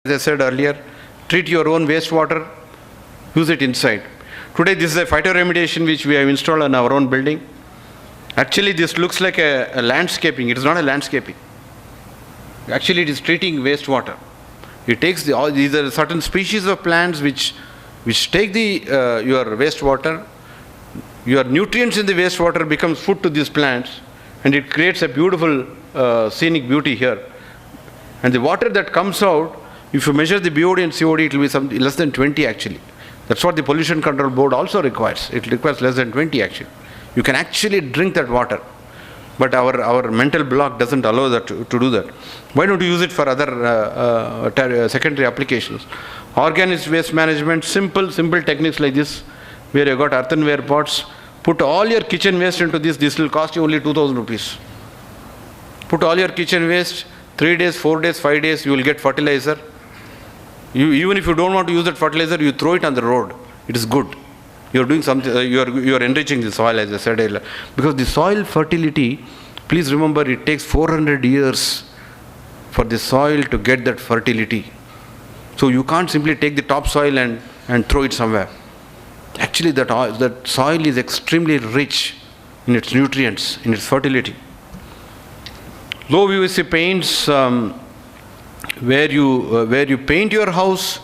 As I said earlier, treat your own wastewater, use it inside. Today this is a phytoremediation which we have installed on our own building. Actually this looks like a landscaping. It is not a landscaping. Actually it is treating wastewater. It takes these are certain species of plants which take your wastewater. Your nutrients in the wastewater becomes food to these plants, and it creates a beautiful scenic beauty here. And the water that comes out, if you measure the BOD and COD, it will be less than 20 actually. That's what the Pollution Control Board also requires. It requires less than 20 actually. You can actually drink that water. But our mental block doesn't allow that to do that. Why don't you use it for other secondary applications? Organic waste management, simple techniques like this, where you got earthenware pots. Put all your kitchen waste into this. This will cost you only 2,000 rupees. Put all your kitchen waste, 3 days, 4 days, 5 days, you will get fertilizer. Even if you don't want to use that fertilizer, you throw it on the road. It is good. You are doing something. You are enriching the soil, as I said earlier. Because the soil fertility, please remember, it takes 400 years for the soil to get that fertility. So you can't simply take the topsoil and throw it somewhere. Actually, that soil is extremely rich in its nutrients, in its fertility. Low UVC paints, where you paint your house,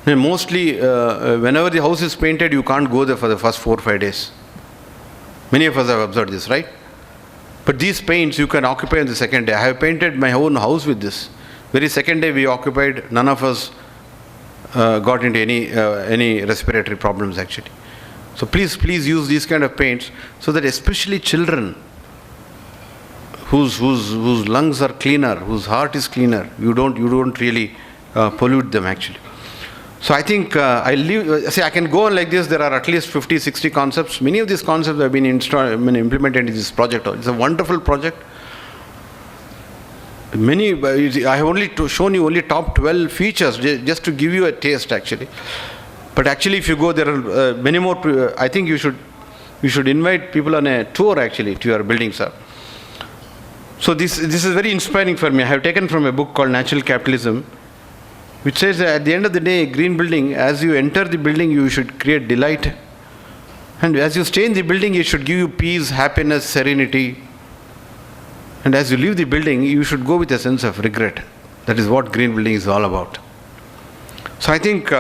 and mostly whenever the house is painted, you can't go there for the first 4 or 5 days. Many of us have observed this, right? But these paints you can occupy on the second day. I have painted my own house with this. Very second day we occupied, none of us got into any respiratory problems actually. So please use these kind of paints, so that especially children whose lungs are cleaner, whose heart is cleaner, you don't really pollute them actually. So I think I can go on like this. There are at least 50, 60 concepts. Many of these concepts have been implemented in this project. It's a wonderful project. I have only shown you only top 12 features just to give you a taste actually. But actually if you go, there are many more. I think you should invite people on a tour actually to your building, sir. So this is very inspiring for me. I have taken from a book called Natural Capitalism, which says that at the end of the day, green building, as you enter the building, you should create delight. And as you stay in the building, it should give you peace, happiness, serenity. And as you leave the building, you should go with a sense of regret. That is what green building is all about. So I think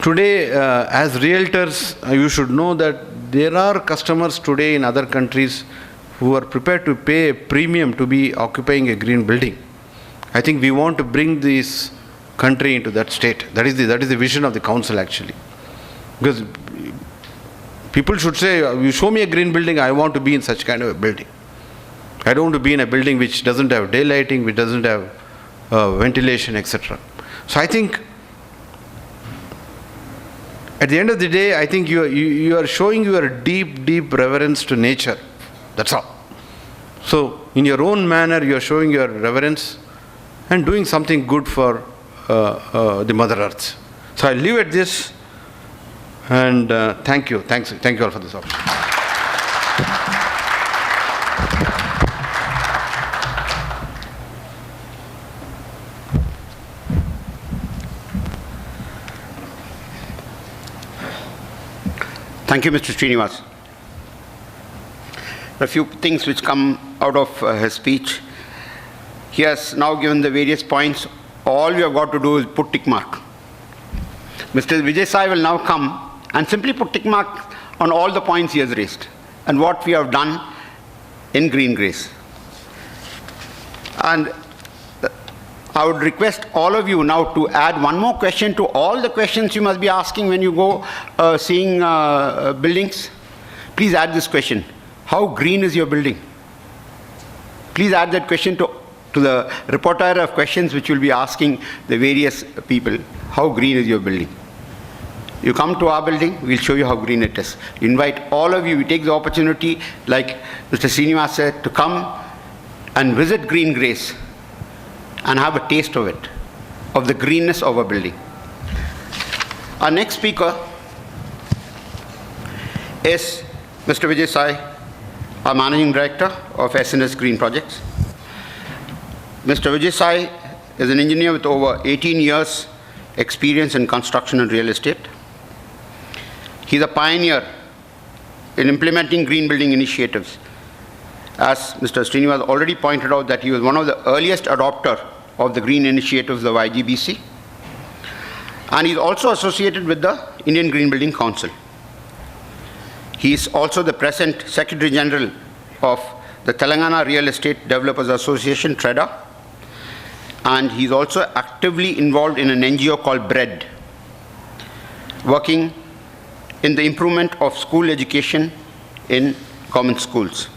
today, as realtors, you should know that there are customers today in other countries who are prepared to pay a premium to be occupying a green building. I think we want to bring this country into that state. That is the vision of the council actually. Because people should say, you show me a green building, I want to be in such kind of a building. I don't want to be in a building which doesn't have daylighting, which doesn't have ventilation, etc. So I think at the end of the day, I think you are showing your deep reverence to nature. That's all. So in your own manner, you are showing your reverence and doing something good for the Mother Earth. So I'll leave at this, and thank you all for this opportunity. Thank you, Mr. Srinivas. A few things which come out of his speech. He has now given the various points. All you have got to do is put tick mark. Mr. Vijay Sai will now come and simply put tick mark on all the points he has raised and what we have done in Green Grace. And I would request all of you now to add one more question to all the questions you must be asking when you go seeing buildings. Please add this question. How green is your building? Please add that question to the repertoire of questions which will be asking the various people. How green is your building? You come to our building, we'll show you how green it is. Invite all of you, we take the opportunity, like Mr. Srinivas said, to come and visit Green Grace and have a taste of it, of the greenness of our building. Our next speaker is Mr. Vijay Sai, our Managing Director of SNS Green Projects. Mr. Vijay Sai is an engineer with over 18 years experience in construction and real estate. He's a pioneer in implementing green building initiatives. As Mr. Srinivas already pointed out, that he was one of the earliest adopter of the green initiatives of IGBC. And he's also associated with the Indian Green Building Council. He is also the present Secretary General of the Telangana Real Estate Developers Association, TREDA, and he's also actively involved in an NGO called BREAD, working in the improvement of school education in government schools.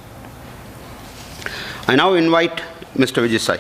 I now invite Mr. Vijay Sai.